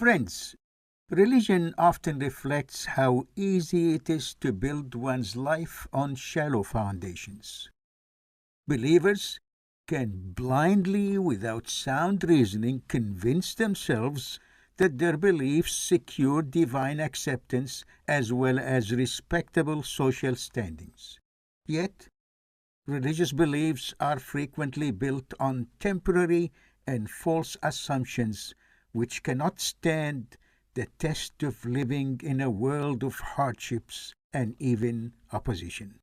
Friends, religion often reflects how easy it is to build one's life on shallow foundations. Believers can blindly, without sound reasoning, convince themselves that their beliefs secure divine acceptance as well as respectable social standings. Yet, religious beliefs are frequently built on temporary and false assumptions which cannot stand the test of living in a world of hardships and even opposition.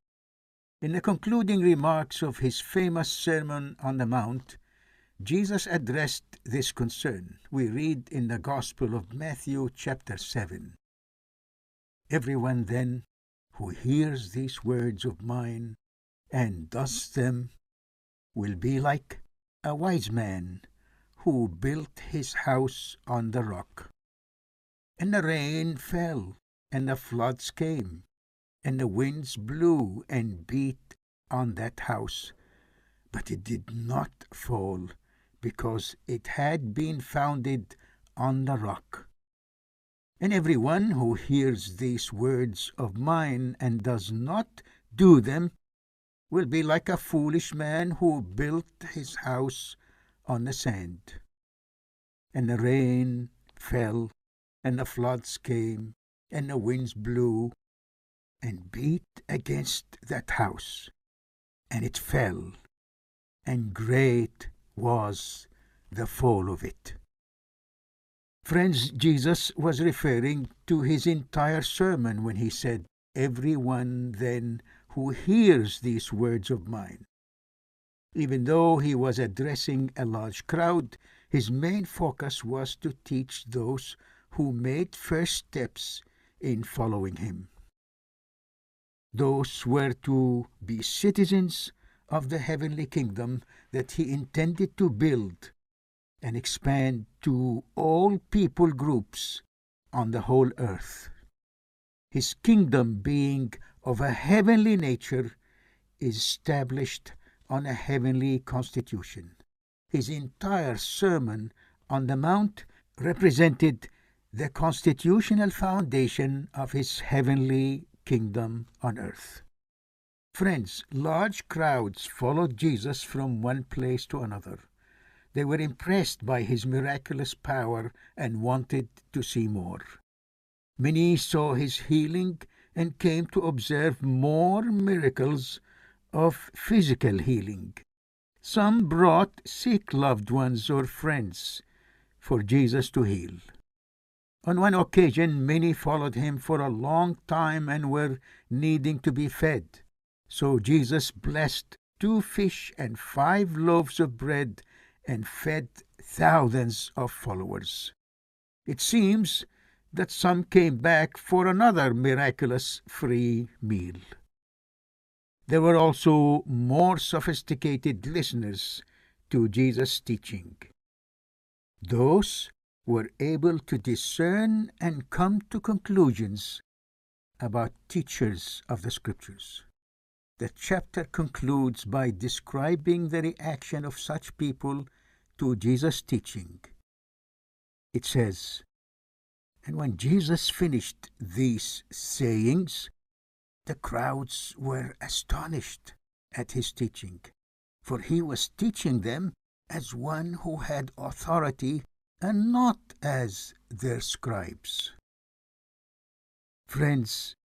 In the concluding remarks of his famous Sermon on the Mount, Jesus addressed this concern. We read in the Gospel of Matthew chapter 7. Everyone then who hears these words of mine and does them will be like a wise man who built his house on the rock. And the rain fell, and the floods came, and the winds blew and beat on that house. But it did not fall, because it had been founded on the rock. And everyone who hears these words of mine and does not do them will be like a foolish man who built his house on the sand. And the rain fell, and the floods came, and the winds blew and beat against that house, and it fell, and great was the fall of it. Friends, Jesus was referring to his entire sermon when he said, "Everyone then who hears these words of mine." Even though he was addressing a large crowd, his main focus was to teach those who made first steps in following him. Those were to be citizens of the heavenly kingdom that he intended to build and expand to all people groups on the whole earth. His kingdom, being of a heavenly nature, is established on a heavenly constitution. His entire Sermon on the Mount represented the constitutional foundation of his heavenly kingdom on earth. Friends, large crowds followed Jesus from one place to another. They were impressed by his miraculous power and wanted to see more. Many saw his healing and came to observe more miracles of physical healing. Some brought sick loved ones or friends for Jesus to heal. On one occasion, many followed him for a long time and were needing to be fed. So Jesus blessed 2 fish and 5 loaves of bread and fed thousands of followers. It seems that some came back for another miraculous free meal. There were also more sophisticated listeners to Jesus' teaching. Those were able to discern and come to conclusions about teachers of the Scriptures. The chapter concludes by describing the reaction of such people to Jesus' teaching. It says, "And when Jesus finished these sayings, the crowds were astonished at his teaching, for he was teaching them as one who had authority and not as their scribes." Friends,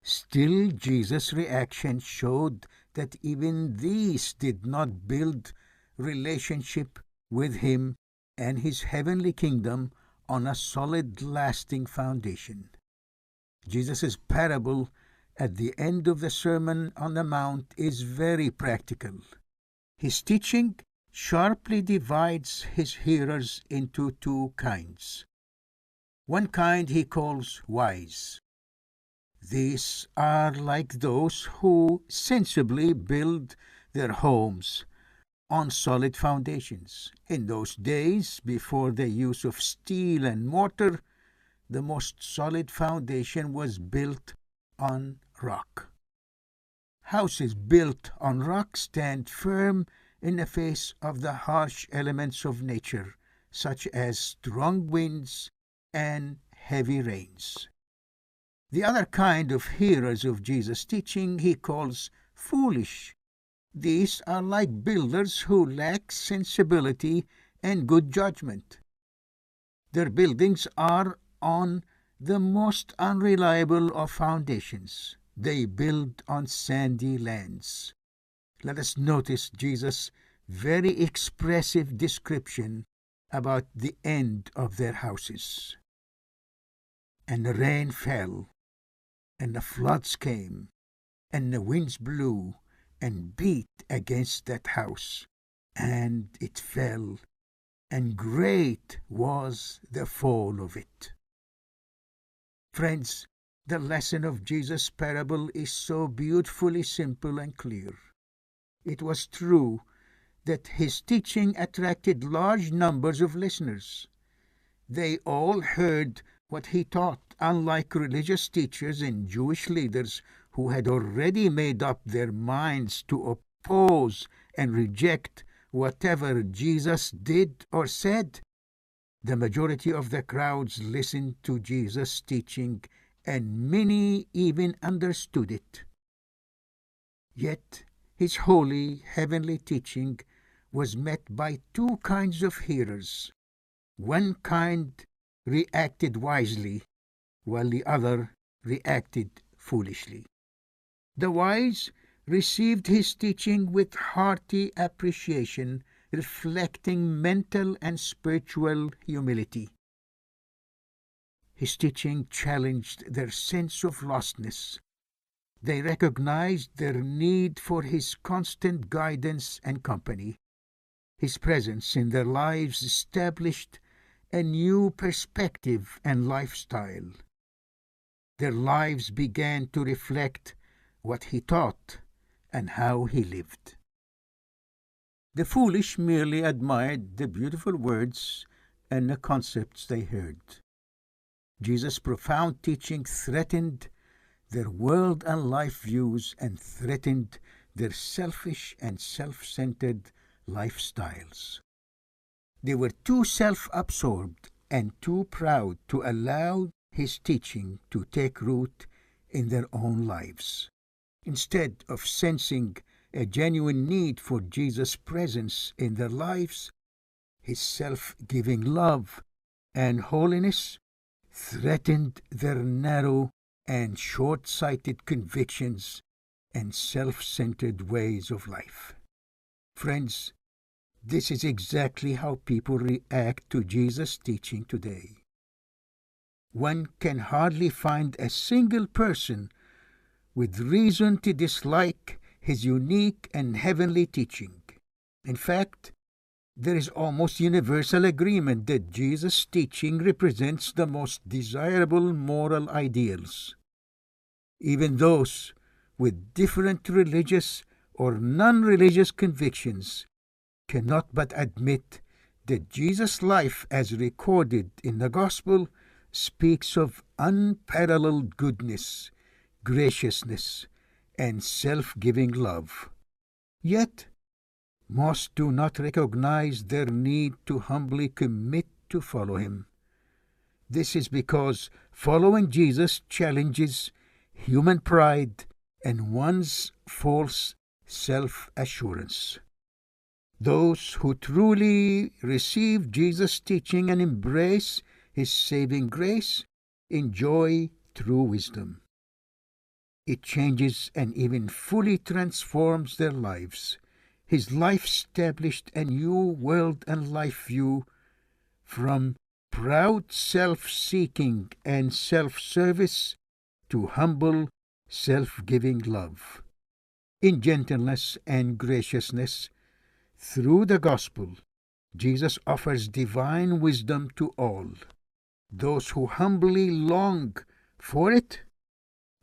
still Jesus' reaction showed that even these did not build relationship with him and his heavenly kingdom on a solid, lasting foundation. Jesus' parable at the end of the Sermon on the Mount is very practical. His teaching sharply divides his hearers into 2 kinds. One kind he calls wise. These are like those who sensibly build their homes on solid foundations. In those days, before the use of steel and mortar, the most solid foundation was built on rock. Houses built on rock stand firm in the face of the harsh elements of nature, such as strong winds and heavy rains. The other kind of hearers of Jesus' teaching he calls foolish. These are like builders who lack sensibility and good judgment. Their buildings are on the most unreliable of foundations. They build on sandy lands. Let us notice Jesus' very expressive description about the end of their houses. And the rain fell, and the floods came, and the winds blew and beat against that house, and it fell, and great was the fall of it. Friends, the lesson of Jesus' parable is so beautifully simple and clear. It was true that his teaching attracted large numbers of listeners. They all heard what he taught, unlike religious teachers and Jewish leaders who had already made up their minds to oppose and reject whatever Jesus did or said. The majority of the crowds listened to Jesus' teaching, and many even understood it. Yet his holy heavenly teaching was met by two kinds of hearers. One kind reacted wisely, while the other reacted foolishly. The wise received his teaching with hearty appreciation, reflecting mental and spiritual humility. His teaching challenged their sense of lostness. They recognized their need for his constant guidance and company. His presence in their lives established a new perspective and lifestyle. Their lives began to reflect what he taught and how he lived. The foolish merely admired the beautiful words and the concepts they heard. Jesus' profound teaching threatened their world and life views and threatened their selfish and self-centered lifestyles. They were too self-absorbed and too proud to allow his teaching to take root in their own lives. Instead of sensing a genuine need for Jesus' presence in their lives, his self-giving love and holiness threatened their narrow and short-sighted convictions and self-centered ways of life. Friends, this is exactly how people react to Jesus' teaching today. One can hardly find a single person with reason to dislike his unique and heavenly teaching. In fact, there is almost universal agreement that Jesus' teaching represents the most desirable moral ideals. Even those with different religious or non-religious convictions cannot but admit that Jesus' life as recorded in the Gospel speaks of unparalleled goodness, graciousness, and self-giving love. Yet, most do not recognize their need to humbly commit to follow him. This is because following Jesus challenges human pride and one's false self-assurance. Those who truly receive Jesus' teaching and embrace his saving grace enjoy true wisdom. It changes and even fully transforms their lives. His life established a new world and life view from proud self-seeking and self-service to humble self-giving love. In gentleness and graciousness, through the gospel, Jesus offers divine wisdom to all. Those who humbly long for it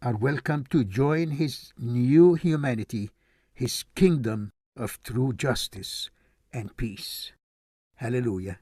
are welcome to join his new humanity, his kingdom of true justice and peace. Hallelujah.